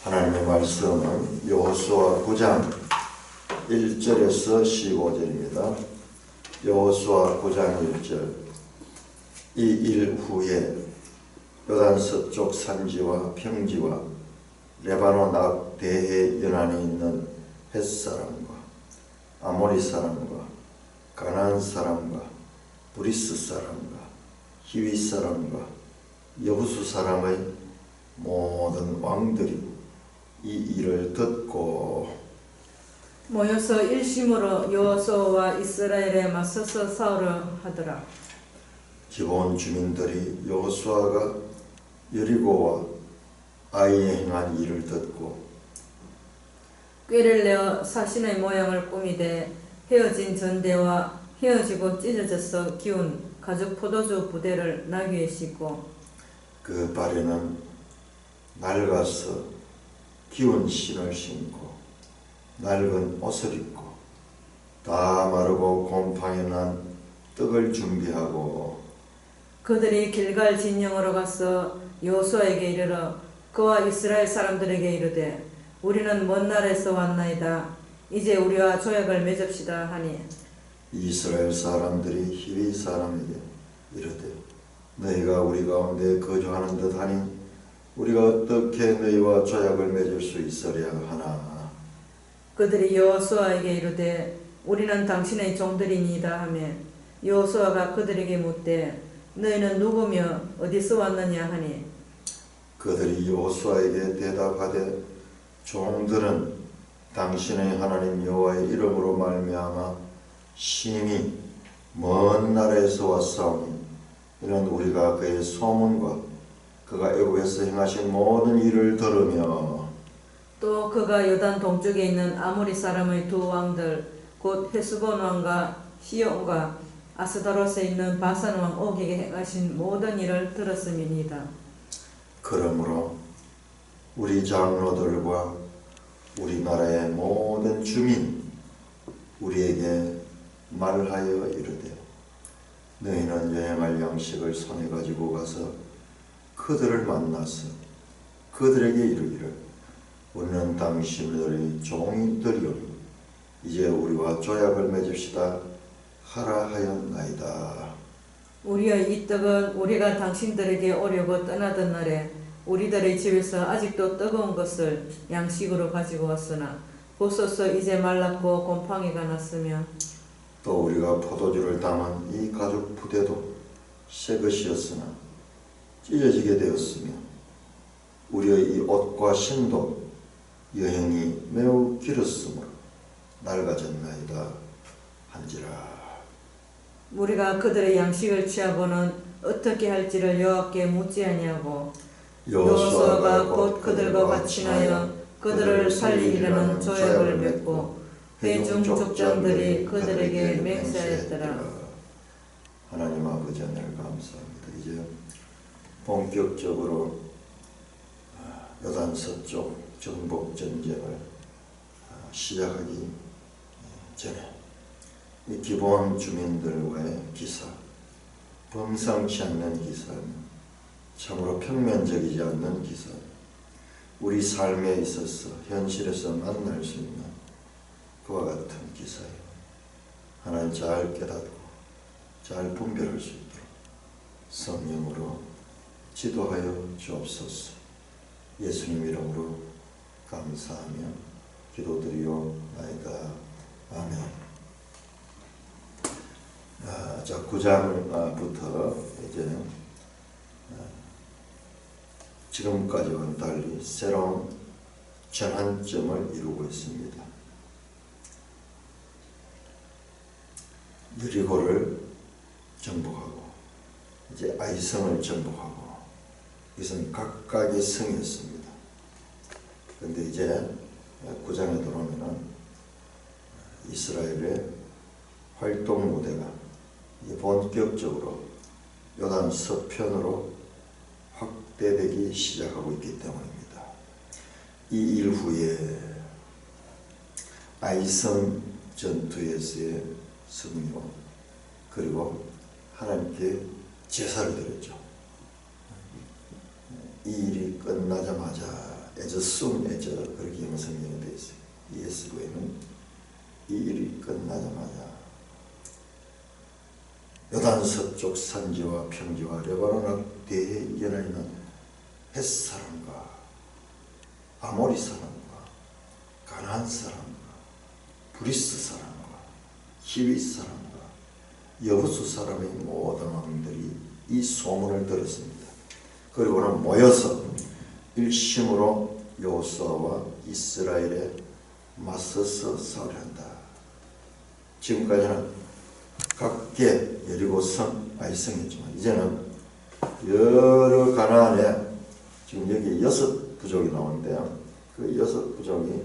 하나님의 말씀은 여호수아 9장 1절에서 15절입니다. 여호수아 9장 1절. 이 일 후에 요단 서쪽 산지와 평지와 레바논 앞 대해 연안에 있는 헷사람과 아모리 사람과 가나안 사람과 브리스 사람과 히위 사람과 여부수 사람의 모든 왕들이 이 일을 듣고 모여서 일심으로 여호수아와 이스라엘에 맞서서 싸우려 하더라. 기브온 주민들이 여호수아가 여리고와 아이에 행한 일을 듣고 꾀를 내어 사신의 모양을 꾸미되 헤어진 전대와 헤어지고 찢어져서 기운 가죽 포도주 부대를 나귀에 싣고 그 발에는 낡아서 기운 신을 신고 낡은 옷을 입고 다 마르고 곰팡이 난 떡을 준비하고 그들이 길갈 진영으로 가서 여호수아에게 이르러 그와 이스라엘 사람들에게 이르되 우리는 먼 나라에서 왔나이다. 이제 우리와 조약을 맺읍시다 하니 이스라엘 사람들이 히위 사람에게 이르되 너희가 우리 가운데 거주하는 듯하니 우리가 어떻게 너희와 조약을 맺을 수 있으랴 하나. 그들이 여호수아에게 이르되 우리는 당신의 종들이니이다 하며 여호수아가 그들에게 묻되 너희는 누구며 어디서 왔느냐 하니 그들이 여호수아에게 대답하되 종들은 당신의 하나님 여호와의 이름으로 말미암아 심히 먼 나라에서 왔사오니 이는 우리가 그의 소문과 그가 애굽에서 행하신 모든 일을 들으며 또 그가 요단 동쪽에 있는 아모리 사람의 두 왕들 곧 헤스본 왕과 시온과 아스다롯에 있는 바산 왕 옥에게 행하신 모든 일을 들었음이니이다. 그러므로 우리 장로들과 우리나라의 모든 주민 우리에게 말하여 이르되 너희는 여행할 양식을 손에 가지고 가서 그들을 만나서 그들에게 이르기를 우리는 당신들의 종이들이오니 이제 우리와 조약을 맺읍시다 하라 하였나이다. 우리의 이 떡은 우리가 당신들에게 오려고 떠나던 날에 우리들의 집에서 아직도 뜨거운 것을 양식으로 가지고 왔으나 보소서 이제 말랐고 곰팡이가 났으며 또 우리가 포도주를 담은 이 가죽 부대도 새 것이었으나 찢어지게 되었으며 우리의 이 옷과 신도 여행이 매우 길었으므로 낡아졌나이다 한지라. 우리가 그들의 양식을 취하고는 어떻게 할지를 여호와께 묻지 아니하고 여호수아가 곧 그들과 같이 하여 그들을 살리기라는 조약을 맺고 회중 족장들이 그들에게 맹세하였더라. 하나님 아버지 하늘 감사합니다. 이제 본격적으로 요단 서쪽 정복 전쟁을 시작하기 전에 이 기브온 주민들과의 기사, 범상치 않는 기사, 참으로 평면적이지 않는 기사, 우리 삶에 있어서 현실에서 만날 수 있는 그와 같은 기사예요. 하나님 잘 깨닫고 잘 분별할 수 있도록 성령으로 지도하여 주옵소서. 예수님 이름으로 감사하며 기도드리옵나이다. 아멘. 자, 9장부터 이제 지금까지와는 달리 새로운 전환점을 이루고 있습니다. 여리고를 정복하고 이제 아이성을 정복하고 이것은 각각의 성이었습니다. 그런데 이제 9장에 들어오면은 이스라엘의 활동 무대가 본격적으로 요단 서편으로 확대되기 시작하고 있기 때문입니다. 이 일 후에 아이성 전투에서의 승리로 그리고 하나님께 제사를 드렸죠. 이 일이 끝나자마자 as soon as 그렇게 영성경에 되어 있어요. ESV는 이 일이 끝나자마자 요단 서쪽 산지와 평지와 레바논 앞 대연에 있는 햇사람과 아모리 사람과 가나안 사람과 브리스 사람과 히위 사람과 여부수 사람의 모든 왕들이 이 소문을 들었습니다. 그리고는 모여서 일심으로 여호수아와 이스라엘에 맞서서 싸우려한다. 지금까지는 각계 여리고성, 아이성이었지만 이제는 여러 가나안에 지금 여기 6부족이 나오는데요. 그 6부족이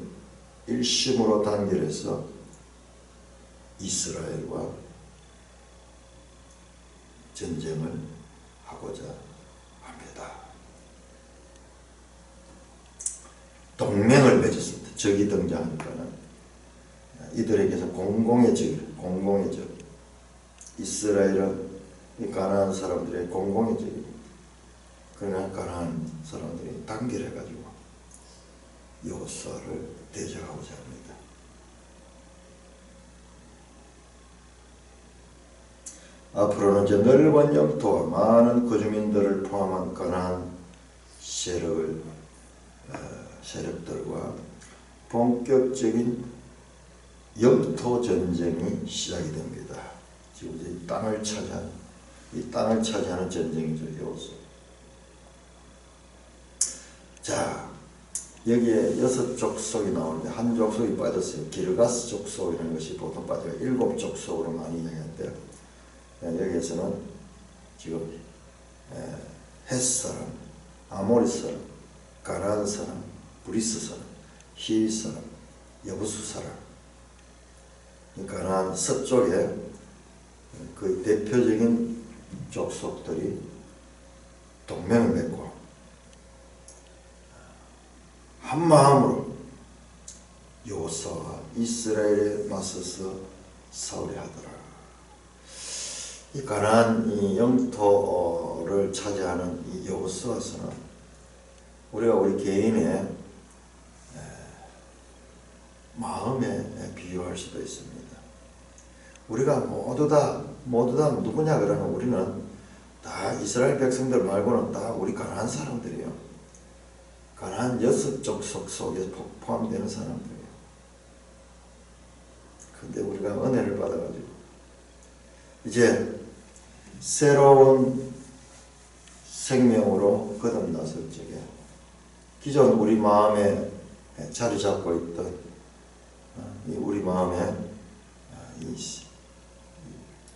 일심으로 단결해서 이스라엘과 전쟁을 하고자 합니다. 동맹을 맺었습니다. 적이 등장하니까는 이들에게서 공공의 적, 이스라엘은 이 가나안 사람들의 공공의 적입니다. 그러나 가나안 사람들이 단결해가지고 여호수아를 대적하고자 합니다. 앞으로는 이제 넓은 영토와 많은 거주민들을 포함한 가나안 세력들과 본격적인 영토 전쟁이 시작이 됩니다. 지금 이제 이 땅을 차지하는 전쟁이죠. 여호수아. 자, 여기에 6족속이 나오는데 한 족속이 빠졌어요. 기르가스 족속이라는 것이 보통 빠져요. 7족속으로 많이 이야기하는데요. 여기에서는 지금 햇사람, 아모리 사람, 가나안 사람, 브리스 사람, 히위 사람, 여부수 사람, 가나안 서쪽에 그 대표적인 족속들이 동맹을 맺고 한 마음으로 여호수아와 이스라엘에 맞서서 싸우려 하더라. 이 가나안 이 영토를 차지하는 이 여호수아서는 우리가 우리 개인의 마음에 비유할 수도 있습니다. 우리가 모두 다 누구냐 그러면 우리는 다 이스라엘 백성들 말고는 다 우리 가나안 사람들이에요. 가나안 6족속 속에 포함되는 사람들이에요. 근데 우리가 은혜를 받아가지고 이제 새로운 생명으로 거듭났을 적에 기존 우리 마음에 자리 잡고 있던 우리 마음에 이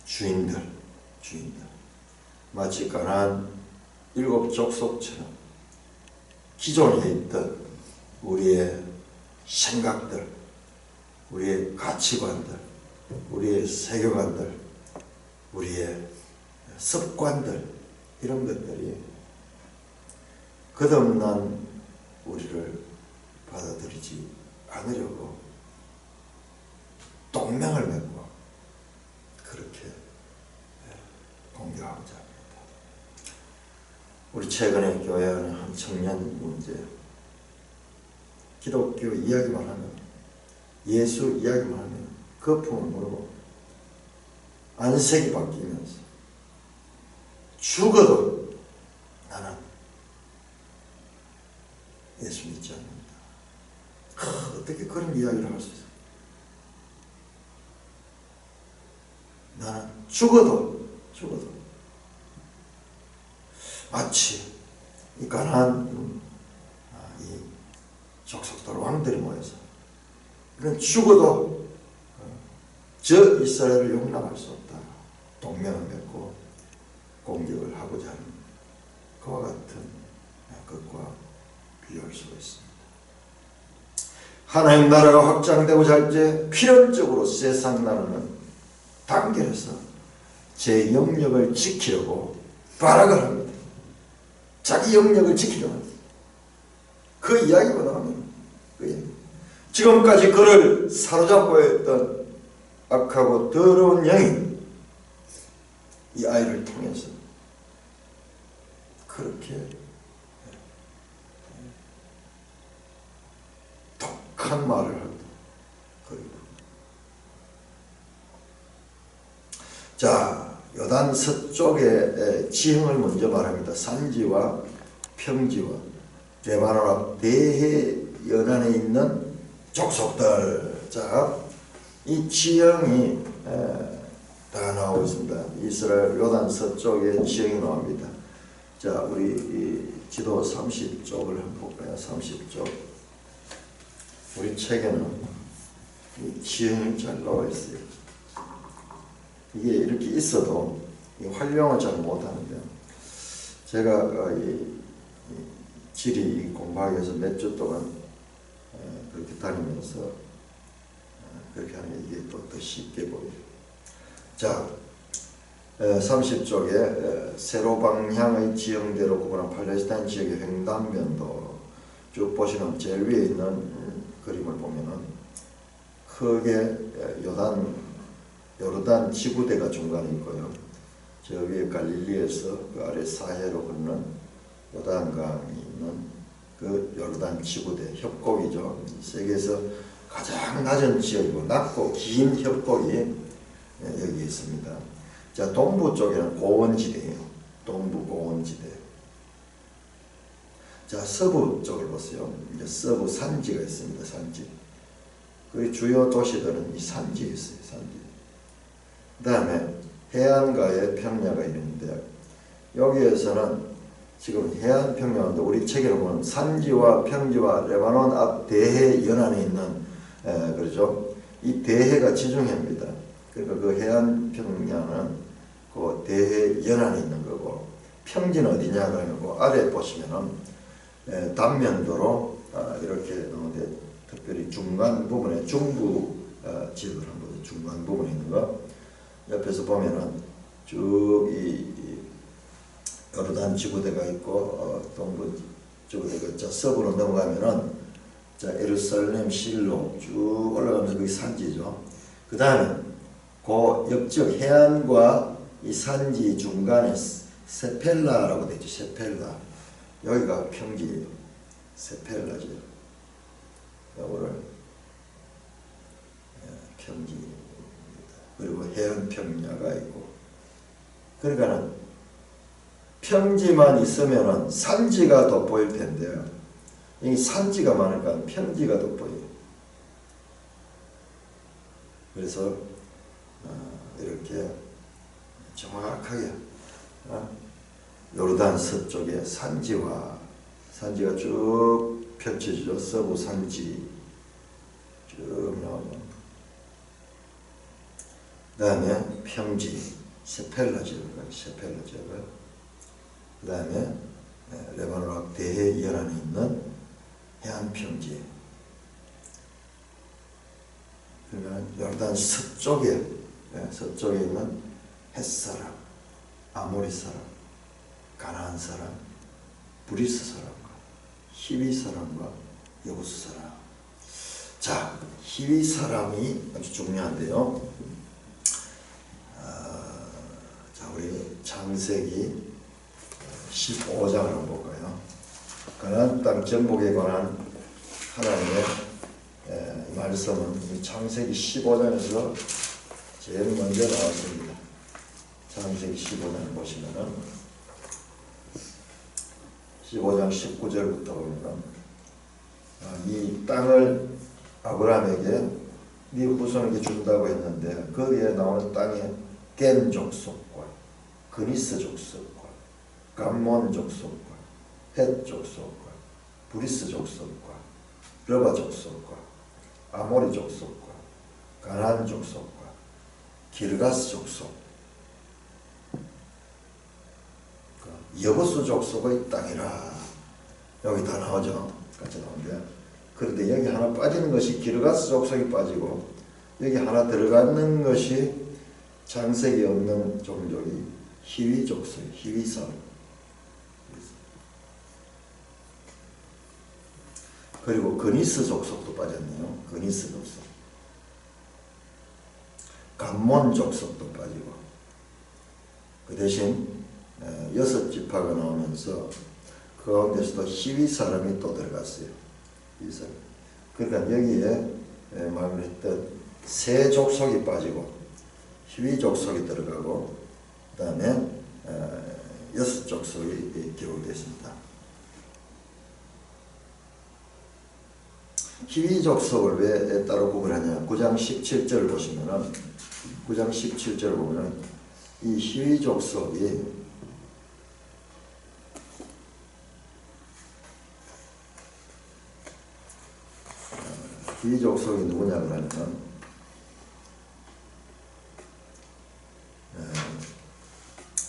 주인들 마치 가나안 7족속처럼 기존에 있던 우리의 생각들, 우리의 가치관들, 우리의 세계관들, 우리의 습관들, 이런 것들이 거듭난 우리를 받아들이지 않으려고 동맹을 맺고 그렇게 공격하고자 합니다. 우리 최근에 교회 안에 한 청년 문제, 기독교 이야기만 하면, 예수 이야기만 하면 거품을 물고 안색이 바뀌면서 죽어도 나는 예수 믿지 않는다. 어떻게 그런 이야기를 할 수 있어요? 나는 죽어도 마치 이 가나안 이 족속들 왕들이 모여서 이건 죽어도 저 이스라엘을 용납할 수 없다. 동맹을 맺고 공격을 하고자 하는 그와 같은 것과 비교할 수가 있습니다. 하나님 나라가 확장되고자 할 때 필연적으로 세상 나라는 단결해서 제 영역을 지키려고 발악을 합니다. 자기 영역을 지키려고 합니다. 그 이야기가 나옵니다. 지금까지 그를 사로잡고 했던 악하고 더러운 영이 이 아이를 통해서 그렇게 정확한 말을 합니다. 자, 요단 서쪽의 지형을 먼저 말합니다. 산지와 평지와 레바논 앞 대해 연안에 있는 족속들. 자, 이 지형이 다 나오고 있습니다. 이스라엘 요단 서쪽의 지형이 나옵니다. 자, 우리 이 지도 30쪽을 한번 볼까요? 30쪽. 우리 책에는 이 지형이 잘 나와 있어요. 이게 이렇게 있어도 이 활용을 잘 못하는데, 제가 이 지리 공부하기 위해서 몇 주 동안 그렇게 다니면서 그렇게 하는 게 이게 또 더 쉽게 보여요. 자, 30쪽에 세로 방향의 지형대로 구분한 팔레스타인 지역의 횡단면도 쭉 보시면 제일 위에 있는 그림을 보면은 크게 요르단 지구대가 중간에 있고요. 저 위에 갈릴리에서 그 아래 사해로 흐르는 요단강이 있는 그 요르단 지구대, 협곡이죠. 세계에서 가장 낮은 지역이고 낮고 긴 협곡이 여기 있습니다. 자, 동부 쪽에는 고원지대예요. 동부 고원지대. 자, 서부 쪽을 보세요. 이제 서부 산지가 있습니다. 산지. 그 주요 도시들은 이 산지에 있어요. 산지. 그 다음에 해안가에 평야가 있는데, 여기에서는 지금 해안 평야인데 우리 책에 보면 산지와 평지와 레바논 앞 대해 연안에 있는 그렇죠. 이 대해가 지중해입니다. 그러니까 그 해안 평야는 그 대해 연안에 있는 거고, 평지는 어디냐 그러면 그 아래 보시면은 단면도로 이렇게 나오는데, 특별히 중간 부분에 중부 지역을 한번 보세요. 중간 부분에 있는 거. 옆에서 보면은 쭉 이 요르단 지구대가 있고 동부 지구대가 있죠. 서부로 넘어가면은 자, 예루살렘, 실로 쭉 올라가면서 그게 산지죠. 그 다음에 그 옆쪽 해안과 이 산지 중간에 세펠라라고 되죠. 세펠라. 여기가 평지예요. 세펠라죠. 요거를 평지. 그리고 해안 평야가 있고, 그러니까는 평지만 있으면은 산지가 돋보일 텐데요. 이 산지가 많으니까 평지가 돋보여요. 그래서 이렇게 정확하게 요르단 서쪽에 산지가 쭉 펼쳐지죠. 서부 산지 쭉 나오죠. 그 다음에 평지, 세펠라 지역을, 그 다음에 레바논 앞 대해 연안에 있는 해안 평지. 그러면 요르단 서쪽에 있는 헷사람, 아모리 사람, 가나안 사람, 브리스 사람과 히위 사람과 여부스 사람. 자, 히위 사람이 아주 중요한데요. 우리 창세기 15장을 한번 볼까요? 가나안 땅 정복에 관한 하나님의 말씀은 창세기 15장에서 제일 먼저 나왔습니다. 창세기 15장을 보시면은 15장 19절부터 보면 이 땅을 아브라함에게 네 후손에게 준다고 했는데, 거기에 나오는 땅에 겐 족속과 그니스 족속과 감몬 족속과 헷 족속과 브리스 족속과 러바 족속과 아모리 족속과 가나안 족속과 기르가스 족속, 여부스 족속의 땅이라. 여기 다 나오죠. 같이 나오는데, 그런데 여기 하나 빠지는 것이 기르가스 족속이 빠지고, 여기 하나 들어가는 것이 창세기 없는 종족이 히위 족속, 히위 사람. 그리고 그니스 족속도 빠졌네요. 그니스 족속. 감몬 족속도 빠지고. 그 대신 6지파가 나오면서 그 가운데서도 히위 사람이 또 들어갔어요. 이 사람. 그러니까 여기에 말했던 세 족속이 빠지고 희위 족속이 들어가고 그 다음에 6족속이 기록되었습니다. 희위 족속을 왜 따로 구분하냐? 9장 17절 보시면은 9장 17절 보면은 이 희위 족속이 희위 족속이 누구냐 그러면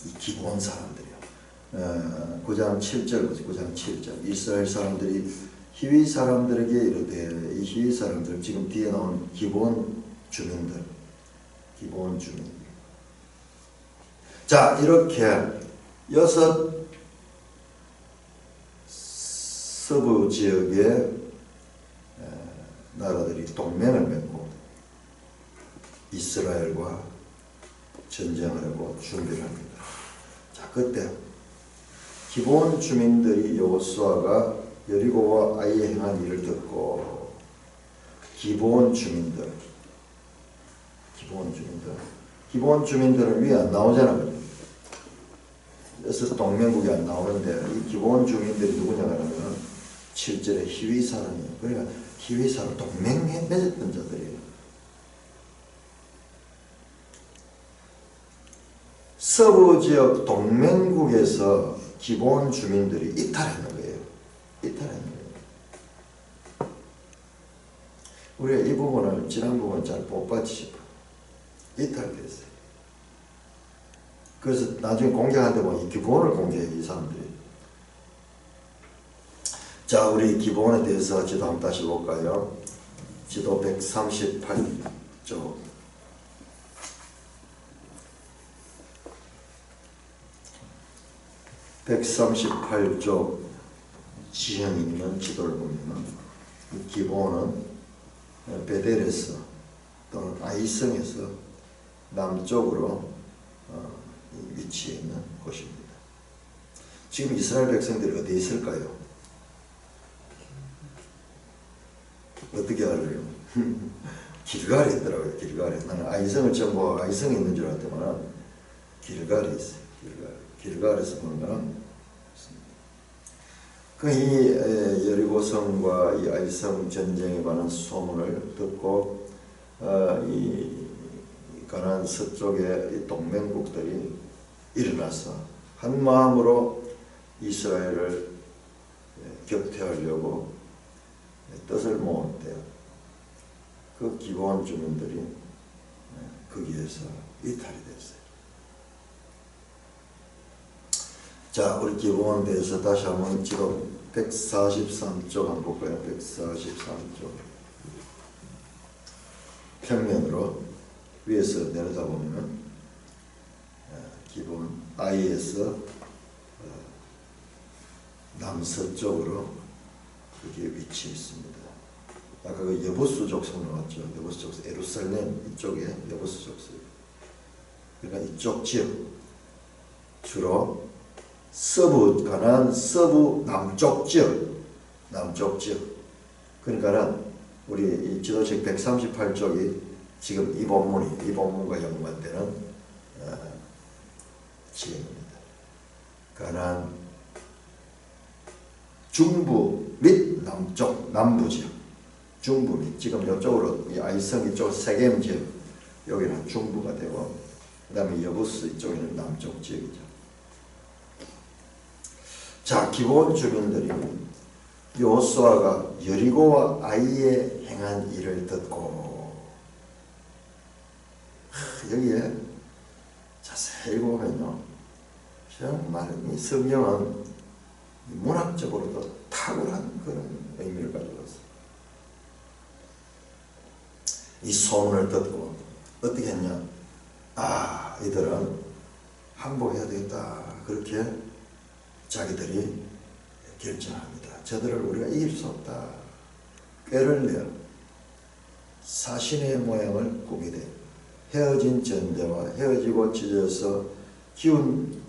이 기본 사람들이요. 9장 7절 보세요. 9장 7절 이스라엘 사람들이 희위 사람들에게 이르되 이 희위 사람들 지금 뒤에 나온 기본 주민들 자 이렇게 6 서부 지역의 나라들이 동맹을 맺고 이스라엘과 전쟁을 하고 준비를 합니다. 자 그때 기본 주민들이 여호수아가 여리고와 아이에 행한 일을 듣고 기본 주민들은 위에 안 나오잖아요. 그래서 동맹국이 안 나오는데 이 기본 주민들이 누구냐 하면 7절에 희위 사람이에요. 그러니까 희위 사람 동맹에 맺었던 자들이에요. 서부 지역 동맹국에서 기본 주민들이 이탈하는 거예요. 우리가 이 부분을 지난 부분 잘 못 봤지 싶어요. 이탈됐어요. 그래서 나중에 공개하는데 보면 이 기본을 공개해요. 이 사람들이. 자 우리 기본에 대해서 지도 한번 다시 볼까요? 지도 138쪽 138쪽 지형이 있는 지도를 보면 이 기본은 베델에서 또는 아이성에서 남쪽으로 위치해 있는 곳입니다. 지금 이스라엘 백성들이 어디에 있을까요? 어떻게 알아요? 길갈에 있더라고요. 길갈에. 나는 아이성을 처음 보고 아이성에 있는 줄 알았더만 길갈에 있어요. 길갈에서 보면 이 여리고성과 이 아이성 전쟁에 관한 소문을 듣고 이 가나안 서쪽의 이 동맹국들이 일어나서 한 마음으로 이스라엘을 격퇴하려고 뜻을 모았대요. 그 기본 주민들이 거기에서 이탈이 됐어요. 자, 우리 기본에 대해서 다시 한번 지도 143쪽 한번 볼까요? 143쪽 평면으로 위에서 내려다보면 기본 I에서 남서쪽으로 그게 위치해 있습니다. 아까 그 여부수 족속 나왔죠. 여부수 족속, 예루살렘 이쪽에 여부수 족속. 그러니까 이쪽 지역 주로 서부, 가나안 서부 남쪽 지역. 그러니까는 우리 이 지도책 138쪽이 지금 이 본문과 연관되는 지역입니다. 가나안 중부 및 남부 지역. 중부 및 지금 이쪽으로 이 아이성 이쪽 세겜 지역 여기는 중부가 되고 그 다음에 여부스 이쪽에는 남쪽 지역이죠. 자, 기본 주민들이 여호수아가 여리고와 아이에 행한 일을 듣고 여기에 자세히 보면요, 정말 이 성경은 문학적으로도 탁월한 그런 의미를 가지고 있어요. 이 소문을 듣고 어떻게 했냐? 아, 이들은 항복해야 되겠다. 그렇게 자기들이 결정합니다. 저들을 우리가 이길 수 없다. 꾀를 내어 사신의 모양을 꾸미되 헤어진 전대와 헤어지고 찢어서 기운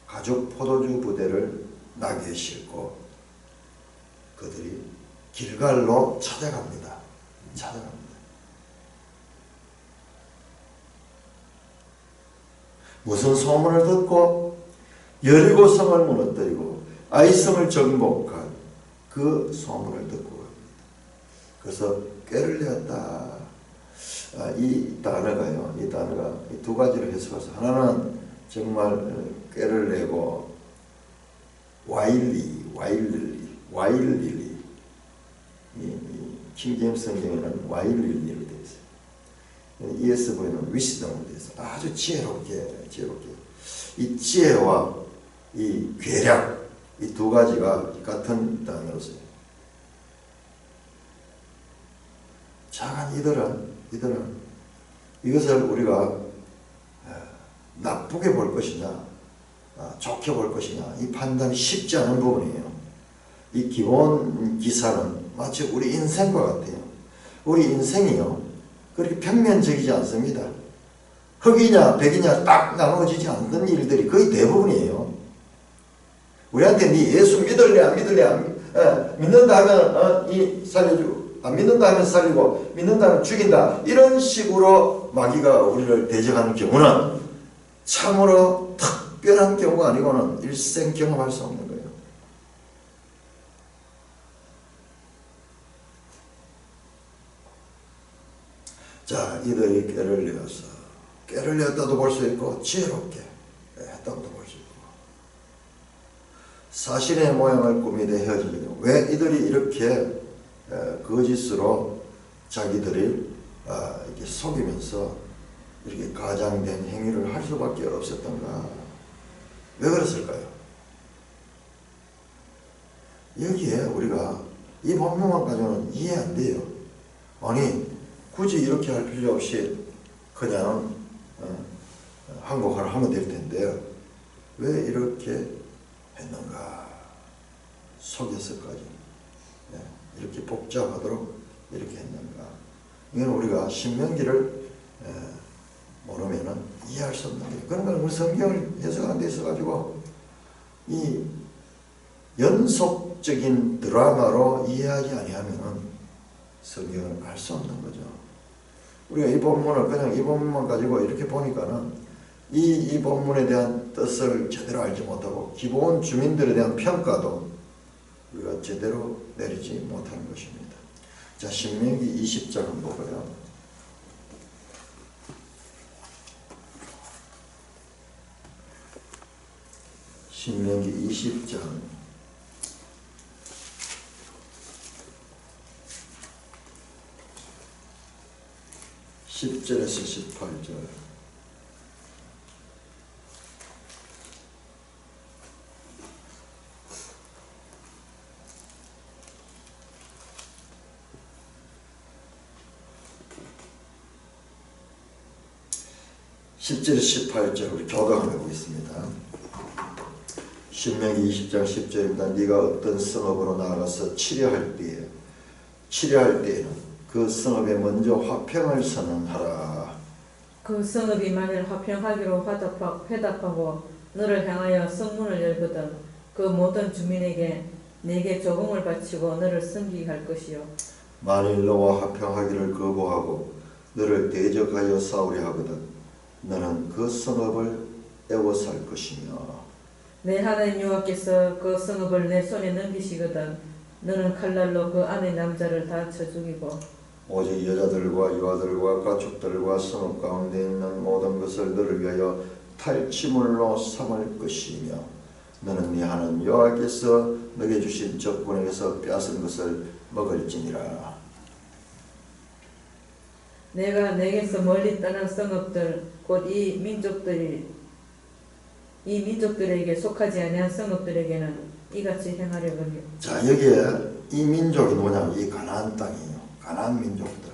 가죽 포도주 부대를 나귀에 싣고 그들이 길갈로 찾아갑니다. 찾아갑니다. 무슨 소문을 듣고 여리고성을 무너뜨리고 아이성을 정복한 그 소문을 듣고 갑니다. 그래서 꾀를 내었다. 이 단어가요. 이 단어가 두 가지로 해석해서 하나는 정말 꾀를 내고 와일리 이 킹제임스 성경에는 와일리로 되어 있어요. ESV는 위시덤으로 되어 있어요. 아주 지혜롭게 이 지혜와 이 괴략 이 두 가지가 같은 단어로 써요. 자, 이들은 이것을 우리가 나쁘게 볼 것이냐 좋게 볼 것이냐 이 판단이 쉽지 않은 부분이에요. 이 기본 기사는 마치 우리 인생과 같아요. 우리 인생이요 그렇게 평면적이지 않습니다. 흑이냐 백이냐 딱 나눠지지 않는 일들이 거의 대부분이에요. 우리한테 네 예수 믿을래 안 믿을래 믿는다 하면 이 살려주고 안 믿는다 하면 살리고 믿는다 하면 죽인다 이런 식으로 마귀가 우리를 대적하는 경우는 참으로 특별한 경우가 아니고는 일생 경험할 수 없는 거예요. 자, 이들이 꾀를 내었다도 볼 수 있고 지혜롭게 했다고도 볼 수 있고 사신의 모양을 꾸미되 헤어지죠. 왜 이들이 이렇게 거짓으로 자기들이 이렇게 속이면서 이렇게 가장된 행위를 할 수밖에 없었던가? 왜 그랬을까요? 여기에 우리가 이 본문만 가지고는 이해 안 돼요. 아니 굳이 이렇게 할 필요 없이 그냥 한국화를 하면 될 텐데 왜 이렇게 했는가? 속여서까지 이렇게 복잡하도록 이렇게 했는가? 이건 우리가 신명기를 모르면은 이해할 수 없는 거예요. 그런 걸 우리 성경을 해석하는 데 있어가지고 이 연속적인 드라마로 이해하지 아니하면은 성경을 알 수 없는 거죠. 우리가 이 본문을 그냥 이 본문만 가지고 이렇게 보니까는 이 본문에 대한 뜻을 제대로 알지 못하고 기본 주민들에 대한 평가도 우리가 제대로 내리지 못하는 것입니다. 자, 신명기 20장 한번 보고요. 신명기 20장 10절에서 18절. (10절) 18절 우리 교독을 해보겠습니다. 신명기 20장 10절입니다. 네가 어떤 성읍으로 나아가서 치려할 때에는 그 성읍에 먼저 화평을 선언하라. 그 성읍이 만일 화평하기로 회답하고 너를 향하여 성문을 열거든 그 모든 주민에게 네게 조공을 바치고 너를 섬기게 할 것이요. 만일 너와 화평하기를 거부하고 너를 대적하여 싸우려 하거든 너는 그 성읍을 애워살 것이며 내 하나님 여호와께서 그 성읍을 내 손에 넘기시거든 너는 칼날로 그 안의 남자를 다 쳐 죽이고 오직 여자들과 유아들과 가축들과 성읍 가운데 있는 모든 것을 너를 위하여 탈취물로 삼을 것이며 너는 네 하나님 여호와께서 너에게 주신 적군에게서 빼앗은 것을 먹을지니라. 내가 내게서 멀리 떠난 성읍들 곧 이 민족들에게 속하지 아니한 성읍들에게는 이같이 행하려거니와. 자, 여기에 이 민족이 뭐냐면 이 가나안 땅이에요. 가나안 민족들.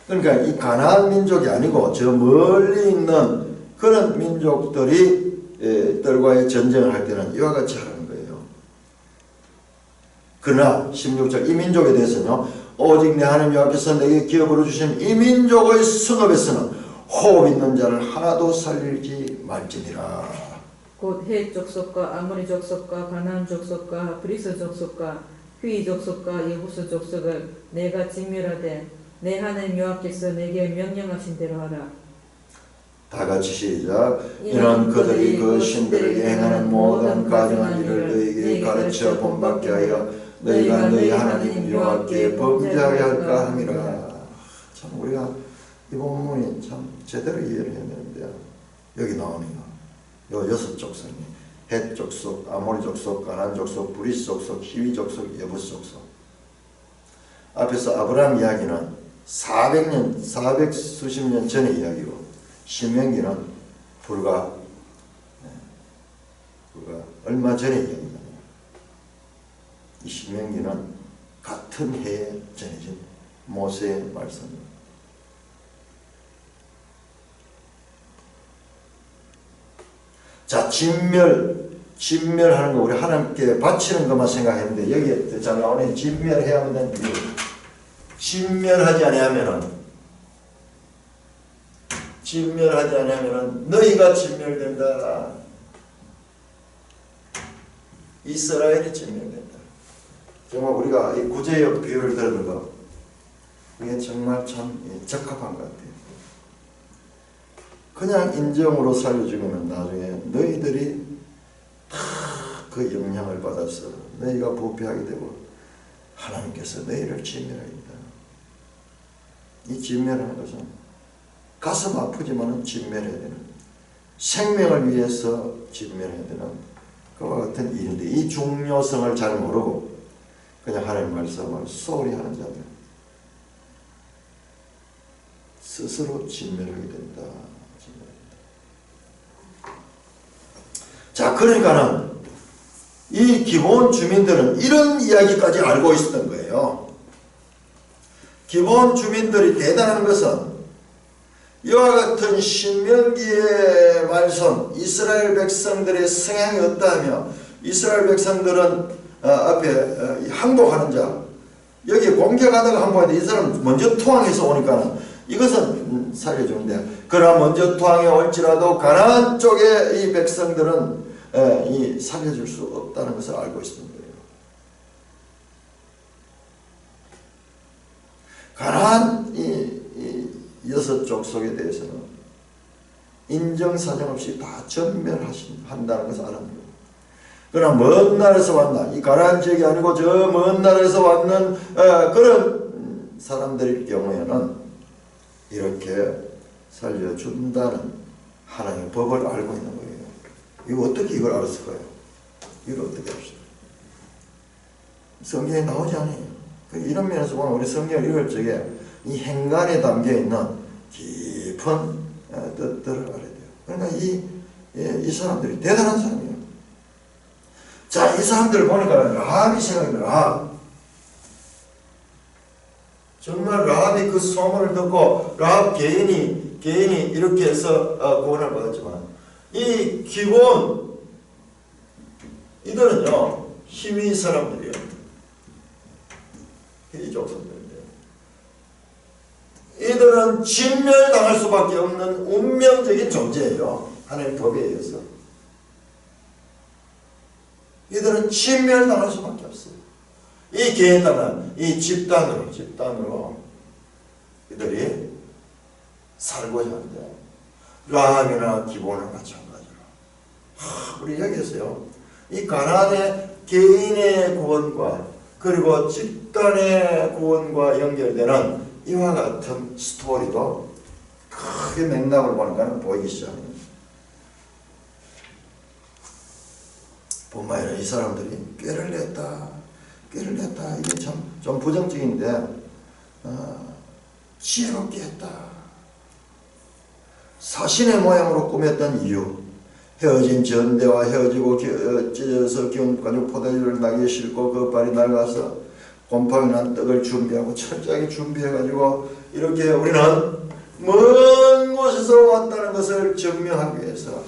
그러니까 이 가나안 민족이 아니고 저 멀리 있는 그런 민족들이 들과의 전쟁을 할 때는 이와 같이 하는 거예요. 그러나 16절 이 민족에 대해서는요. 오직 내 하나님 여호와께서 내게 기업으로 주신 이 민족의 성읍에서는 호흡 있는 자를 하나도 살리지 말지니라. 곧 헷 족속과 아모리 족속과 가나안 족속과 브리스 족속과 휘 족속과 여부수 족속을 내가 진멸하되 내 하나님 여호와께서 내게 명령하신 대로 하라. 다 같이 시작. 이는 그들이 그 신들에게 행하는 모든 가증한 일을 너희에게 가르쳐 본받게 하여 너희가 너희 하나님 여호와께 범죄하게 할까 함이라. 참 우리가 이 본문이 참 제대로 이해를 해야 되는데요. 여기 나오네요. 요 6족속이 헷 족속, 아모리 족속, 가나안 족속, 브리스 족속, 히위 족속, 여부스 족속. 앞에서 아브라함 이야기는 400년, 400 수십 년 전의 이야기고 신명기는 불과 얼마 전의 이야기입니다. 이 신명기는 같은 해에 전해진 모세의 말씀입니다. 자, 진멸하는 거 우리 하나님께 바치는 것만 생각했는데 여기에 잘 나오네. 진멸해야 한다는 이유. 진멸하지 아니하면은 너희가 진멸된다. 이스라엘이 진멸된다. 정말 우리가 이 구제역 비유를 들은 거 이게 정말 참 적합한 것 같아요. 그냥 인정으로 살려주면 나중에 너희들이 다 그 영향을 받아서 너희가 부패하게 되고 하나님께서 너희를 진멸합니다. 이 진멸하는 것은 가슴 아프지만은 진멸해야 되는, 생명을 위해서 진멸해야 되는 그와 같은 일인데 이 중요성을 잘 모르고 그냥 하나님 말씀을 소홀히 하는 자들 스스로 진멸하게 된다. 자, 그러니까는 이 기본 주민들은 이런 이야기까지 알고 있었던 거예요. 기본 주민들이 대단한 것은 이와 같은 신명기의 말씀, 이스라엘 백성들의 성향이 어떠하며 이스라엘 백성들은 앞에 항복하는 자, 여기 공격하다가 항복하는데 이 사람은 먼저 투항해서 오니까 이것은 살려주는데, 그러나 먼저 투항해 올지라도 가나안 쪽의 이 백성들은 이 살려줄 수 없다는 것을 알고 있었던 거예요. 가나안 이 6족속에 대해서는 인정사정 없이 다 전멸한다는 것을 알았는 거예요. 그러나 먼 나라에서 왔나, 이 가나안 지역이 아니고 저 먼 나라에서 왔는 그런 사람들일 경우에는 이렇게 살려준다는 하나님의 법을 알고 있는 거예요. 이거 어떻게 이걸 알았을까요? 이걸 어떻게 알았을까요? 성경에 나오지 않아요. 이런 면에서 보면 우리 성경을 읽을 적에 이 행간에 담겨있는 깊은 뜻들을 알아야 돼요. 그러니까 이 사람들이 대단한 사람이에요. 자, 이 사람들을 보니까 라합이 생각이 나요. 라합. 정말 라합이 그 소문을 듣고 라합 개인이 이렇게 해서 구원을 받았지만 이 기본 이들은요 히위 사람들이에요. 히위 족속들인데 이들은 진멸당할 수밖에 없는 운명적인 존재예요. 하나님 법에 의해서 이들은 진멸당할 수밖에 없어요. 이 개에 따른 이 집단으로 이들이 살고자 하는데 라합이나 기본은 마찬가지로 우리 여기서요 이 가나안의 개인의 구원과 그리고 집단의 구원과 연결되는 이와 같은 스토리도 크게 맥락을 보니까 보이기 시작합니다. 뿐만 아니라 이 사람들이 꾀를 냈다. 이게 좀 부정적인데 지혜롭게 했다. 사신의 모양으로 꾸몄던 이유, 헤어진 전대와 헤어지고 찢어서 기운 가지고 포도주를 나귀에 싣고 그 발이 낡아서 곰팡이 난 떡을 준비하고 철저하게 준비해가지고 이렇게 우리는 먼 곳에서 왔다는 것을 증명하기 위해서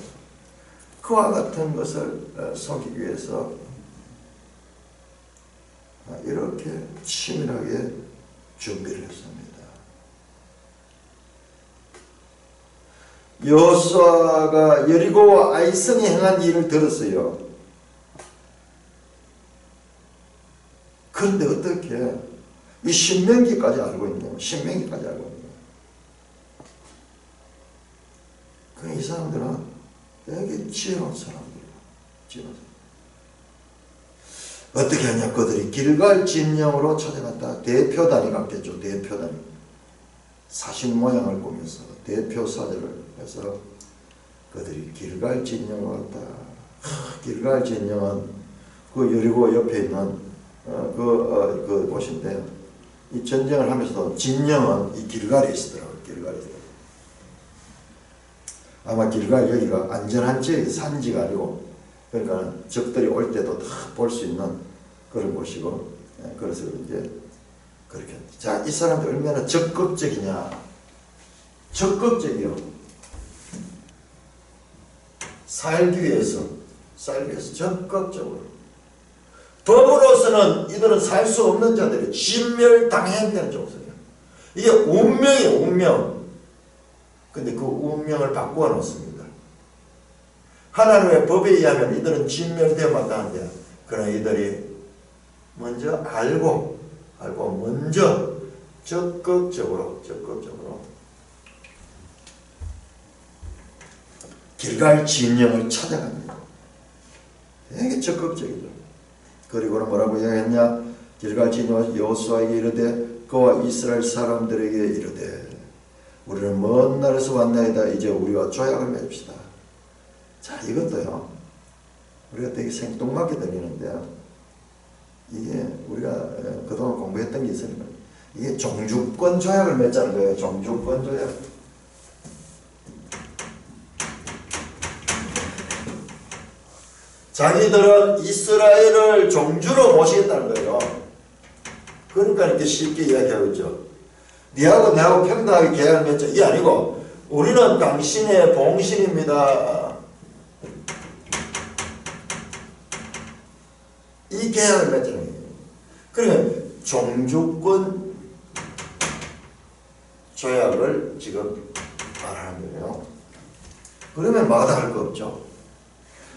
그와 같은 것을 속이기 위해서 이렇게 치밀하게 준비를 했습니다. 여호수아가 여리고와 아이성이 행한 일을 들었어요. 그런데 어떻게 이 신명기까지 알고 있냐? 신명기까지 알고 있냐? 이 사람들은 되게 지혜로운 사람들이야. 지혜로운 사람. 어떻게 하냐? 그들이 길갈 진영으로 찾아갔다. 대표단이 갔겠죠. 대표단이. 사신 모양을 꾸면서 대표 사절을 해서 그들이 길갈 진영으로 갔다. 길갈 진영은 그 여리고 옆에 있는 그 곳인데, 이 전쟁을 하면서도 진영은 이 길갈에 있더라고요. 길갈에 있더라고요. 아마 길갈 여기가 안전한 지역이 산지가 아니고, 그러니까 적들이 올 때도 다 볼 수 있는 그런 곳이고, 그래서 이제 그렇게. 자, 이 사람들 얼마나 적극적이냐? 적극적이요. 살기 위해서 적극적으로. 법으로서는 이들은 살 수 없는 자들이 진멸당해야 되는 종속이야. 이게 운명이에요, 운명. 근데 그 운명을 바꾸어 놓습니다. 하나님의 법에 의하면 이들은 진멸되어만 하는데, 그러나 이들이 먼저 알고 먼저 적극적으로 길갈 진영을 찾아갑니다. 되게 적극적이죠. 그리고는 뭐라고 이야기했냐? 길갈 진영 여호수아에게 이르되 그와 이스라엘 사람들에게 이르되 우리는 먼 나라에서 왔나이다. 이제 우리와 조약을 맺읍시다. 자, 이것도요, 우리가 되게 생뚱맞게 들리는데, 이게 우리가 그동안 공부했던 게 있으니까, 이게 종주권 조약을 맺자는 거예요. 종주권 조약. 자기들은 이스라엘을 종주로 모시겠다는 거예요. 그러니까 이렇게 쉽게 이야기하고 있죠. 니하고 내하고 평등하게 계약을 맺자. 이게 아니고, 우리는 당신의 봉신입니다. 이 계약을 맺자는 거예요. 그러면 종주권 조약을 지금 말하는 거예요. 그러면 마다할 거 없죠.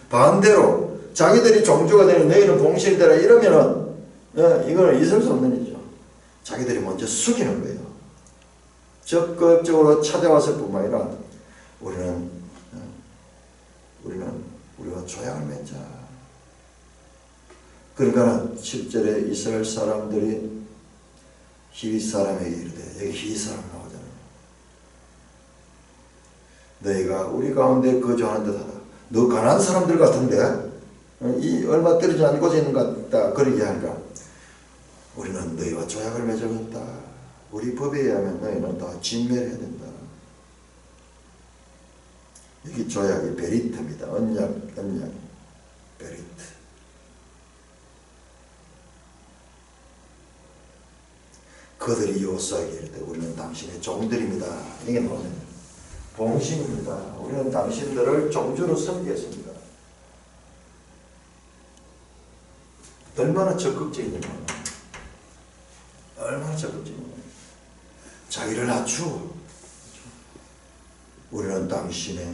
반대로 자기들이 종주가 되는 너희는 봉신이 되라 이러면은 이거는 있을 수 없는 일이죠. 자기들이 먼저 숙이는 거예요. 적극적으로 찾아왔을 뿐만 아니라 우리는 우리가 조약을 맺자. 그러니까 7절에 이스라엘 사람들이 히윗 사람에게 이르되, 여기 히윗 사람 나오잖아요. 너희가 우리 가운데 거주하는 듯하다. 너 가난한 사람들 같은데 이 얼마 떨어지지 않은 곳에 있는 것 같다. 그러게 하니까 우리는 너희와 조약을 맺어본다. 우리 법에 의하면 너희는 다 진멸해야 된다. 여기 조약이 베리트입니다. 언약 베리트. 그들이 여호수아에게 이르되 우리는 당신의 종들입니다. 이게 뭐냐? 봉신입니다. 우리는 당신들을 종주로 섬기겠습니다. 얼마나 적극적이냐. 얼마나 적극적이냐. 자기를 낮추고 우리는 당신의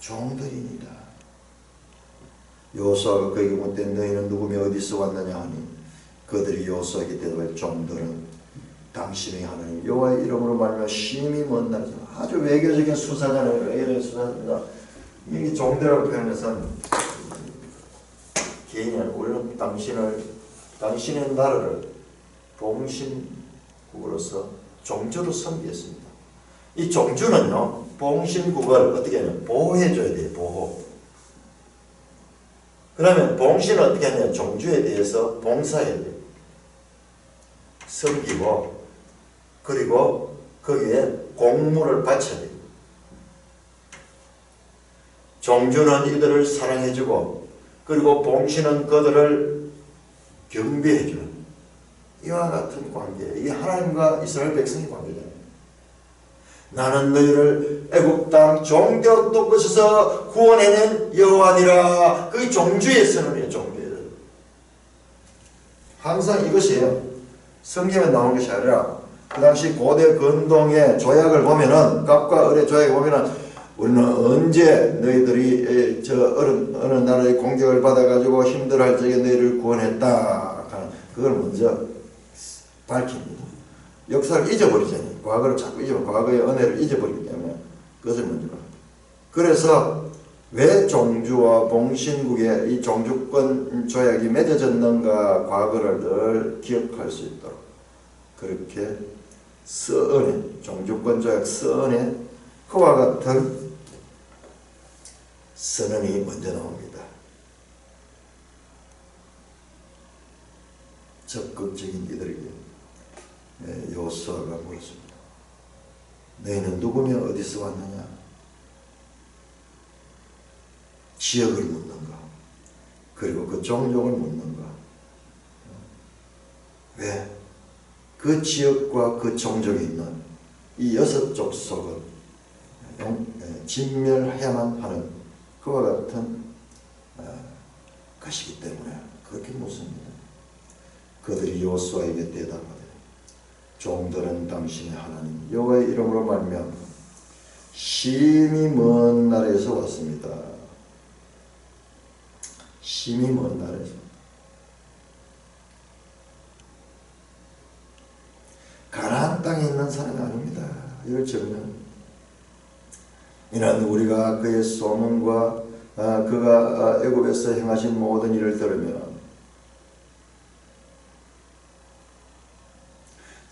종들입니다. 여호수아가 그에게 묻되 너희는 누구며 어디서 왔느냐 하니 그들이 여호수아에게 대답하여 종들은 당신의 하나님 여호와의 이름으로 말하며 심히 먼 나라에서. 아주 외교적인 수사잖아요. 외교적인 수사입니다. 이 종들이라고 표현해서는 개인이 아니고 우리는 당신의 나라를 봉신국으로서 종주로 섬기겠습니다. 이 종주는요, 봉신국을 어떻게 하냐, 보호해줘야 돼요. 보호. 그러면 봉신은 어떻게 하냐, 종주에 대해서 봉사해야 돼요. 섬기고, 그리고 거기에 공물을 바쳐야 돼요. 종주는 이들을 사랑해주고, 그리고 봉신은 그들을 경배해주는 이와 같은 관계. 이게 하나님과 이스라엘 백성의 관계잖아요. 나는 너희를 애굽 땅 종되었던 곳에서 구원해낸 여호와니라. 그게 종주의 선언이에요. 종주의. 항상 이것이에요. 성경에 나온 것이 아니라 그 당시 고대 근동의 조약을 보면은, 갑과 을의 조약을 보면은 우리는 언제 너희들이 어느 나라의 공격을 받아가지고 힘들어할 적에 너희를 구원했다. 그걸 먼저 밝힙니다. 역사를 잊어버리잖아요. 과거를 자꾸 과거의 은혜를 잊어버리기 때문에 그것을 먼저 밝힙니다. 그래서 왜 종주와 봉신국의 이 종주권 조약이 맺어졌는가 과거를 늘 기억할 수 있도록 그렇게 서은에 종주권 조약 서은에 그와 같은 선언이 먼저 나옵니다. 적극적인 이들에게 여호수아가 물었습니다. 너희는 누구며 어디서 왔느냐? 지역을 묻는가? 그리고 그 종족을 묻는가? 왜? 그 지역과 그 종족에 있는 이 6족 속은 진멸해야만 하는 그와 같은 것이기 때문에 그렇게 묻습니다. 그들이 여호수아에게 대답하되 종들은 당신의 하나님 여호와의 이름으로 말미암아 심히 먼 나라에서 왔습니다. 심히 먼 나라에서 가나안 땅에 있는 사람이 아닙니다. 이걸 적으면 이는 우리가 그의 소문과 그가 애굽에서 행하신 모든 일을 들으면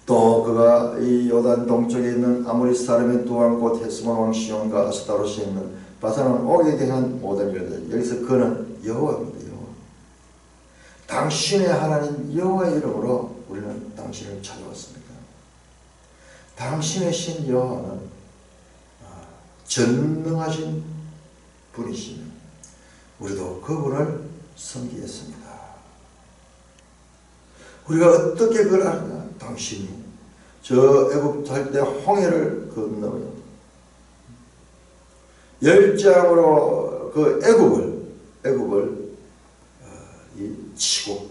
또 그가 이 요단 동쪽에 있는 아모리 사람의 두 왕 곧 헤스본 왕 시온과 아스타롯이 있는 바산 왕 옥에게 한 모든 일들 여기서 그는 여호와입니다. 여호와. 당신의 하나님 여호와의 이름으로 우리는 당신을 찾아왔습니다. 당신의 신 여호와는 전능하신 분이시며 우리도 그분을 섬기겠습니다. 우리가 어떻게 그걸 아느냐? 당신이 저 애굽 할 때 홍해를 건너며 열장으로 그 애굽을 치고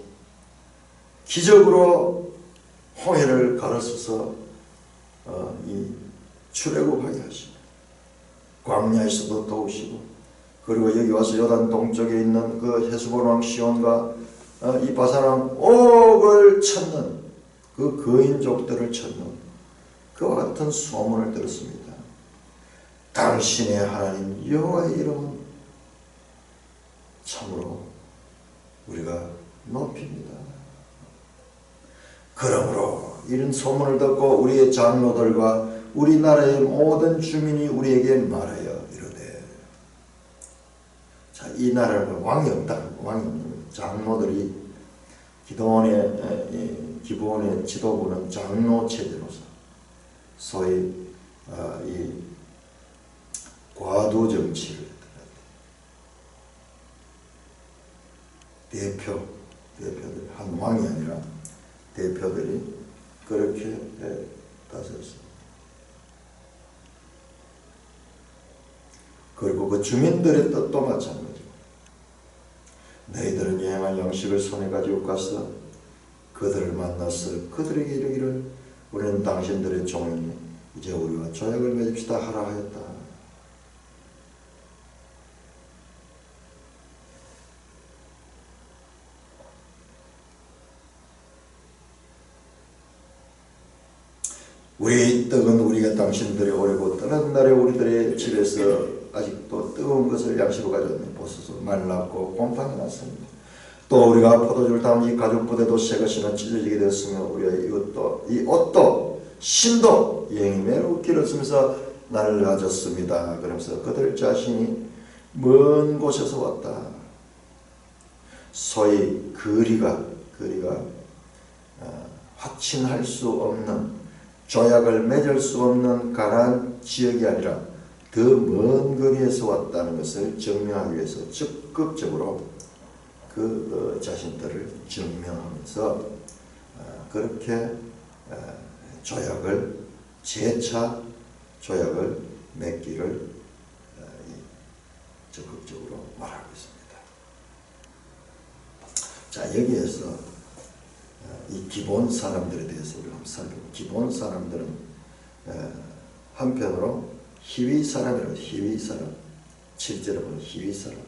기적으로 홍해를 가로서서 이 출애굽하게 하시고 광야에서도 도우시고 그리고 여기 와서 요단 동쪽에 있는 그 헤스본 왕 시온과 이 바산 왕 옥을 찾는 그 거인족들을 찾는 그와 같은 소문을 들었습니다. 당신의 하나님 여호와의 이름은 참으로 우리가 높입니다. 그러므로 이런 소문을 듣고 우리의 장로들과 우리나라의 모든 주민이 우리에게 말하여 이르되 자, 이 나라는 왕이 없다. 왕이 없는 장로들이 기본의 지도부는 장로 체제로서 소위 이 과도 정치를 대표들 한 왕이 아니라 대표들이 그렇게 다스렸습니다. 그리고 그 주민들의 뜻도 마찬가지고 너희들은 여행할 양식을 손에 가지고 가서 그들을 만나서 그들에게 이르기를 우리는 당신들의 종이니 이제 우리와 조약을 맺읍시다 하라 하였다. 우리 떡은 우리가 당신들이 오래고 떠난 날에 우리들의 집에서 아직도 뜨거운 것을 양식으로 가져왔네. 보소서 말랐고 곰팡이 났습니다. 또 우리가 포도주를 담은 이 가죽 부대도 새것이나 찢어지게 되었으며 우리가 이 옷도 신도 여행이 매우 길었으면서 낡아졌습니다. 그러면서 그들 자신이 먼 곳에서 왔다. 소위 거리가 확신할 수 없는 조약을 맺을 수 없는 가나안 지역이 아니라 더 먼 거리에서 왔다는 것을 증명하기 위해서 적극적으로 그 자신들을 증명하면서 그렇게 재차 조약을 맺기를 적극적으로 말하고 있습니다. 자, 여기에서 이 기본 사람들에 대해서 우리가 한번 살펴보고, 기본 사람들은 한편으로 히위 사람이라고, 히위 사람, 7절에 보면 히위 사람.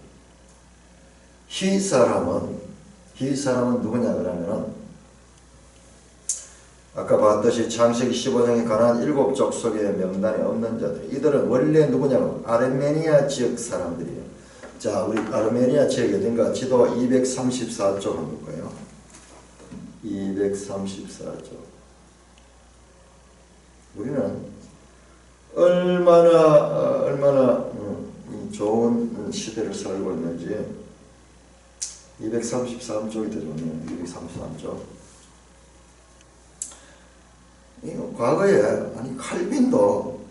히위 사람은 누구냐 그러면은 아까 봤듯이 창세기 15장에 관한 7 족속의 명단에 없는 자들, 이들은 원래 누구냐면 아르메니아 지역 사람들이에요. 자, 우리 아르메니아 지역이 어딘가 지도 234쪽 한번 볼까요? 234쪽. 우리는 얼마나 좋은 시대를 살고 있는지. 233쪽이 되잖아요. 233쪽. 과거에 칼빈도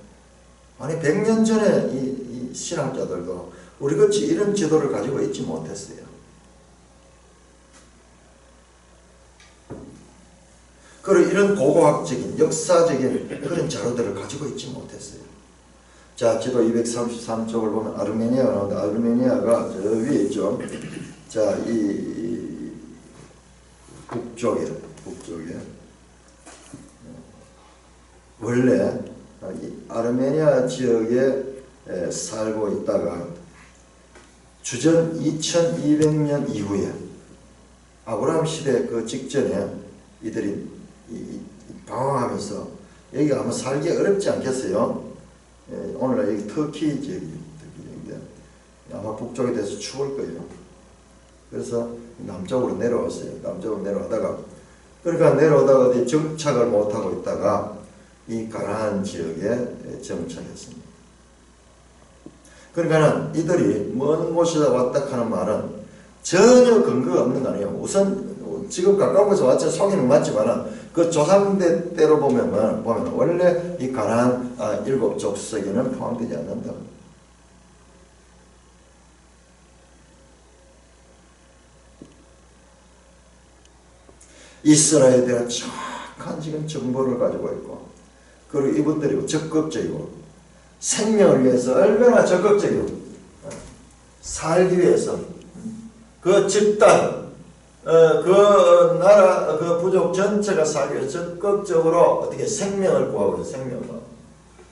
100년 전에 이 신학자들도 우리같이 이런 지도를 가지고 있지 못했어요. 그리고 이런 고고학적인 역사적인 그런 자료들을 가지고 있지 못했어요. 자, 지도 233쪽을 보면 아르메니아가 나오는데 아르메니아가 저 위에 있죠. 자, 이 북쪽에 원래 이 아르메니아 지역에 살고 있다가 주전 2200년 이후에 아브라함 시대 그 직전에 이들이 방황하면서 여기 아마 살기 어렵지 않겠어요? 오늘날 여기 터키 지역인데 아마 북쪽에 대해서 추울 거예요. 그래서 남쪽으로 내려왔어요. 남쪽으로 내려오다가 그러니까 내려오다가 어디 정착을 못하고 있다가 이 가나안 지역에 정착했습니다. 그러니까는 이들이 먼 곳에서 왔다 하는 말은 전혀 근거가 없는 거 아니에요. 우선 지금 가까운 곳에서 왔지 속이는 맞지만은 그 조상대 때로 보면 원래 이 가나안 7 족속에는 포함되지 않는다. 이스라엘에 대한 정확한 지금 정보를 가지고 있고, 그리고 이분들이 적극적이고 생명을 위해서 얼마나 적극적이고 살기 위해서 그 집단 그 나라 그 부족 전체가 살기 위해서 적극적으로 어떻게 생명을 구하고 있어요. 생명을.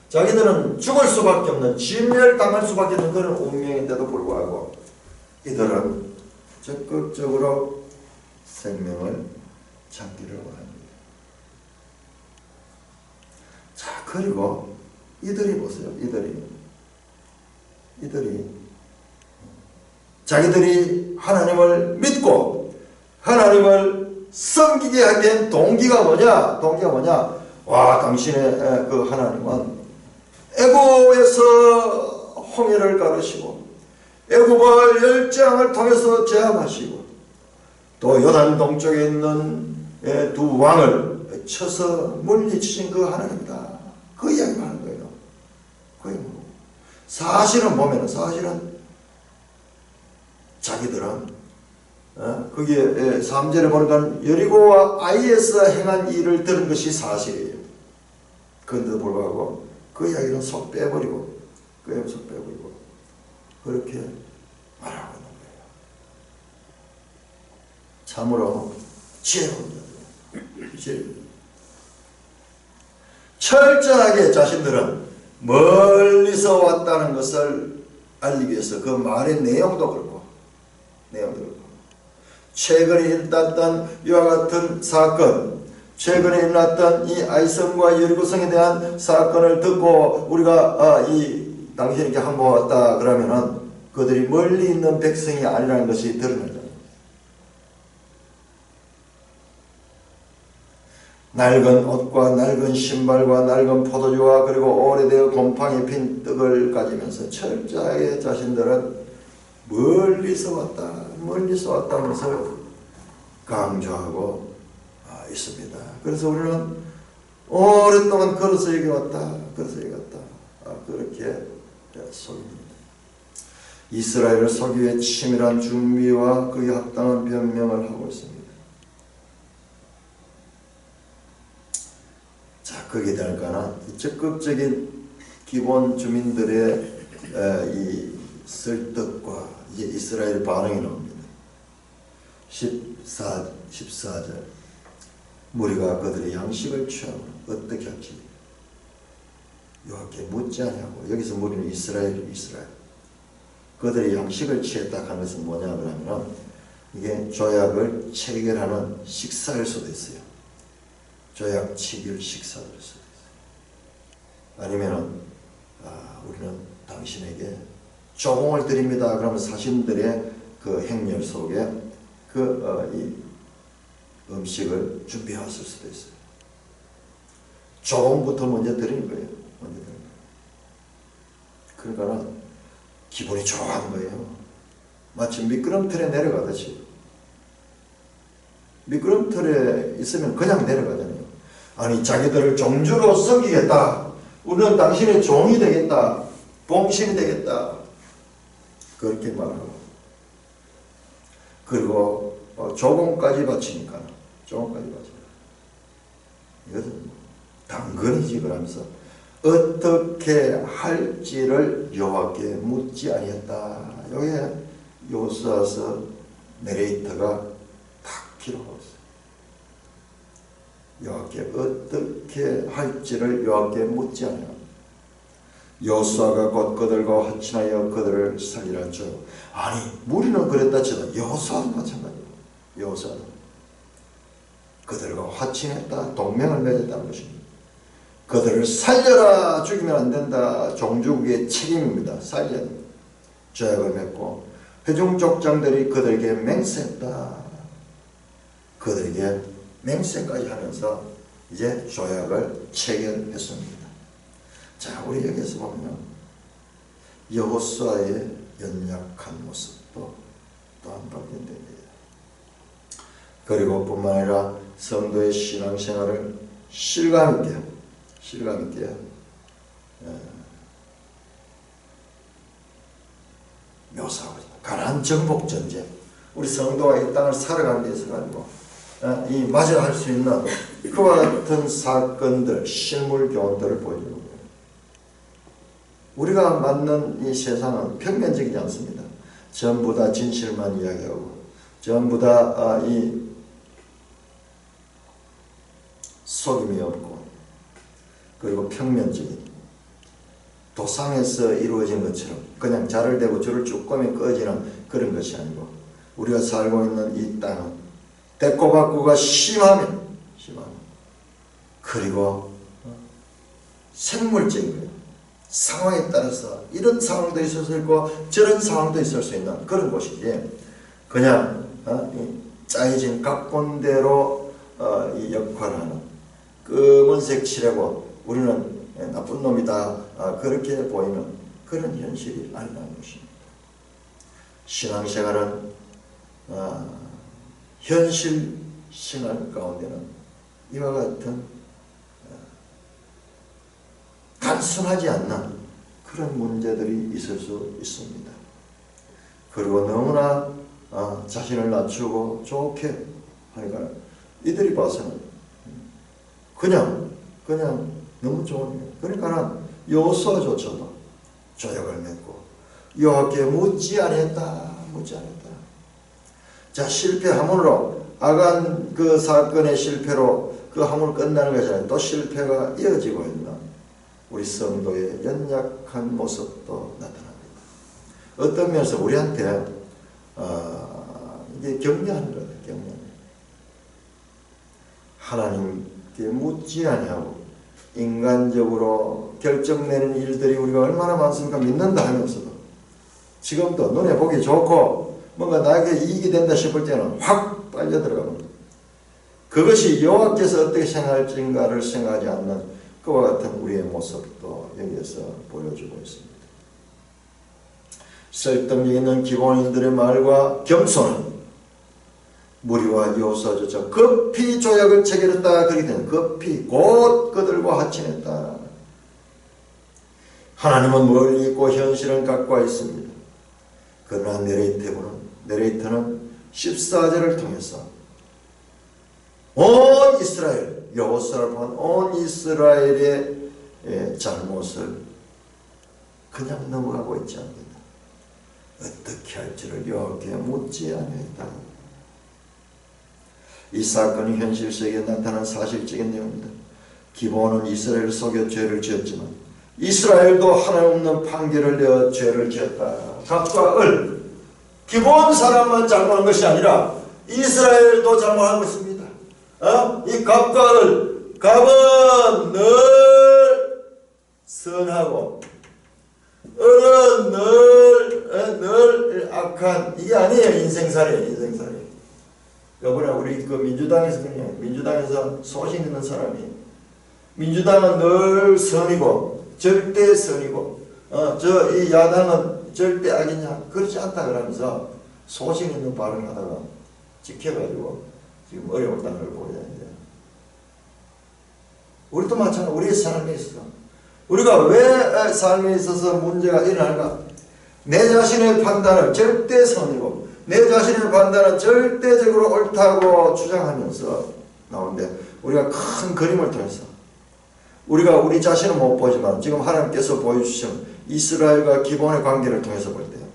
자기들은 죽을 수밖에 없는 진멸당할 수밖에 없는 그런 운명인데도 불구하고 이들은 적극적으로 생명을 찾기를 원합니다. 자, 그리고 이들이 보세요. 이들이 자기들이 하나님을 믿고 하나님을 섬기게 된 동기가 뭐냐? 와, 당신의 그 하나님은 애굽에서 홍해를 가르시고 애굽을 10장을 통해서 제압하시고 또 요단 동쪽에 있는 두 왕을 쳐서 물리치신 그 하나님이다. 그 이야기를 하는 거예요. 사실은 보면은 자기들은 거기에 3절에 보니까 여리고와 아이에서 행한 일을 들은 것이 사실이에요. 그런데도 불구하고 그 이야기는 속 빼버리고 그렇게 말하고 있는 거예요. 참으로 지혜로운 자들. 철저하게 자신들은 멀리서 왔다는 것을 알리기 위해서 그 말의 내용도 그렇고 최근에 일어났던 이와 같은 사건, 최근에 일어났던 이 아이성과 여리고성에 대한 사건을 듣고 우리가 당신에게 한번 왔다 그러면은 그들이 멀리 있는 백성이 아니라는 것이 드러나죠. 낡은 옷과 낡은 신발과 낡은 포도주와 그리고 오래되어 곰팡이 핀 떡을 가지면서 철저하게 자신들은 멀리서 왔다는 것을 강조하고 있습니다. 그래서 우리는 오랫동안 걸어서 여기 왔다. 그렇게 속입니다. 이스라엘을 속이기 위해 치밀한 준비와 그에 합당한 변명을 하고 있습니다. 자, 거기에 대한 적극적인 기본 주민들의 이 설득과 이제 이스라엘 반응이 나옵니다. 14절 무리가 그들의 양식을 취하고 어떻게 할지 여호와께 묻지 않냐고. 여기서 무리는 이스라엘 그들의 양식을 취했다 하는 것은 뭐냐 그러면 이게 조약을 체결하는 식사일 수도 있어요. 조약치기를 식사를 했어요. 아니면은 우리는 당신에게 조공을 드립니다. 그러면 사신들의 그 행렬 속에 이 음식을 준비해 왔을 수도 있어요. 조공부터 먼저 드리는 거예요. 그러니까 기분이 좋아하는 거예요. 마치 미끄럼틀에 내려가듯이. 미끄럼틀에 있으면 그냥 내려가잖아요. 아니 자기들을 종주로 섬기겠다. 우리는 당신의 종이 되겠다. 봉신이 되겠다. 그렇게 말하고. 그리고 조공까지 바치니까. 조공까지 바치니까. 이것은 당근이지 그러면서 어떻게 할지를 여호와께 묻지 아니했다. 여기에 여호수아서 내레이터가 딱 기록하고 있어요. 여호와께 어떻게 할지를 여호와께 묻지 아니하고 여호수아가 곧 그들과 화친하여 그들을 살리라 하죠. 아니 무리는 그랬다 쳐도 여호수아도 마찬가지예요. 여호수아도 그들과 화친했다. 동맹을 맺었다는 것입니다. 그들을 살려라. 죽이면 안 된다. 종주국의 책임입니다. 살려야 됩니다. 조약을 맺고 회중족장들이 그들에게 맹세했다. 그들에게 맹세까지 하면서 이제 조약을 체결했습니다. 자, 우리 여기서 보면 여호수아의 연약한 모습도 또한 발견됩니다. 그리고 뿐만 아니라 성도의 신앙생활을 실감 있게 묘사하고 있습니다. 가나안 정복 전쟁, 우리 성도가 이 땅을 살아가는 데 있어 가지고 이 맞이할 수 있는 그와 같은 사건들, 실물 교훈들을 보여주는 거예요. 우리가 맞는 이 세상은 평면적이지 않습니다. 전부 다 진실만 이야기하고 전부 다 이 속임이 없고 그리고 평면적인 도상에서 이루어진 것처럼 그냥 자를 대고 줄을 쭉 꺼면 꺼지는 그런 것이 아니고 우리가 살고 있는 이 땅은 대꼬박구가 심하면 그리고 생물적인 거예요. 상황에 따라서 이런 상황도 있을 수 있고 저런 상황도 있을 수 있는 그런 곳이지 그냥 짜여진 각본대로 이 역할을 하는 검은색 칠하고 우리는 나쁜 놈이다 그렇게 보이는 그런 현실이 아니라는 것입니다. 신앙생활은 현실 생활 가운데는 이와 같은 단순하지 않는 그런 문제들이 있을 수 있습니다. 그리고 너무나 자신을 낮추고 좋게 하니까 이들이 봐서는 그냥 너무 좋은 거예요. 그러니까 여호수아조차도 조약을 맺고 여호와께 묻지 않았다. 자, 실패 함으로 아간 그 사건의 실패로 그 함으로 끝나는 것이 또 실패가 이어지고 있는 우리 성도의 연약한 모습도 나타납니다. 어떤 면에서 우리한테 이게 격려하는 거예요. 하나님께 묻지 아니하고 인간적으로 결정내는 일들이 우리가 얼마나 많습니까? 믿는다 하면서도 지금도 눈에 보기 좋고 뭔가 나에게 이익이 된다 싶을 때는 확 빨려 들어갑니다. 그것이 여호와께서 어떻게 생각할지인가를 생각하지 않는 그와 같은 우리의 모습도 여기에서 보여주고 있습니다. 설득력 있는 기본인들의 말과 겸손은 무리와 여호수아조차 급히 조약을 체결했다. 그렇게 되는 급히 곧 그들과 화친했다. 하나님은 멀리 있고 현실은 가까이 있습니다. 그러나 내레이터는 14절을 통해서 온 이스라엘, 여호수아를 포함한 온 이스라엘의 잘못을 그냥 넘어가고 있지 않습니다. 어떻게 할지를 여호와께 묻지 아니했다. 이 사건이 현실 세계에 나타난 사실적인 내용입니다. 기본은 이스라엘을 속여 죄를 지었지만 이스라엘도 하나님 없는 판결을 내어 죄를 지었다. 갑과 을, 기본 사람만 잘못한 것이 아니라 이스라엘도 잘못한 것입니다. 이 갑과 을, 갑은 늘 선하고 을은 늘 악한. 이게 아니에요. 인생살이에요. 인생살이. 여보나 우리 그 민주당에서 그냥 민주당에서 소신 있는 사람이 민주당은 늘 선이고 절대 선이고 저 이 야당은 절대 악이냐 그렇지 않다 그러면서 소신 있는 발언하다가 찍혀가지고 지금 어려운 땅을 보여야 돼. 우리도 마찬가지. 우리의 삶에 있어. 우리가 왜 삶에 있어서 문제가 일어날까? 내 자신의 판단은 절대 선이고 내 자신의 판단은 절대적으로 옳다고 주장하면서 나오는데 우리가 큰 그림을 통해서 우리가 우리 자신은 못 보지만 지금 하나님께서 보여주신 이스라엘과 기본의 관계를 통해서 볼 때요.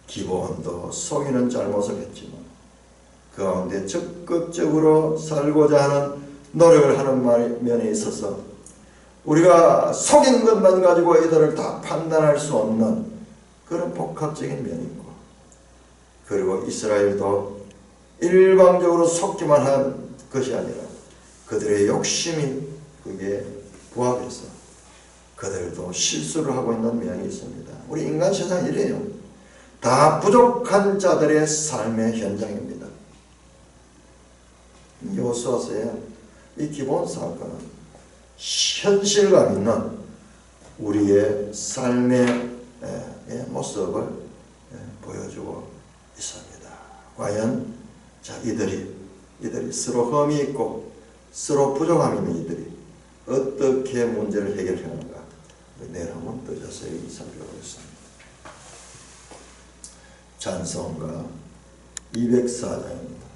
기본도 속이는 잘못을 했지만 그 가운데 적극적으로 살고자 하는 노력을 하는 면에 있어서 우리가 속인 것만 가지고 이들을 다 판단할 수 없는 그런 복합적인 면이 있고 그리고 이스라엘도 일방적으로 속기만 한 것이 아니라 그들의 욕심이 그게 부합해서 그들도 실수를 하고 있는 면이 있습니다. 우리 인간 세상이 이래요. 다 부족한 자들의 삶의 현장입니다. 여호수아서의 이 기본 사건은 현실감 있는 우리의 삶의 모습을 보여주고 있습니다. 과연 자 이들이 서로 흠이 있고 서로 부족함이 있는 이들이 어떻게 문제를 해결하는가 내일 한번 더 자세히 살펴보겠습니다. 찬송가 204장입니다.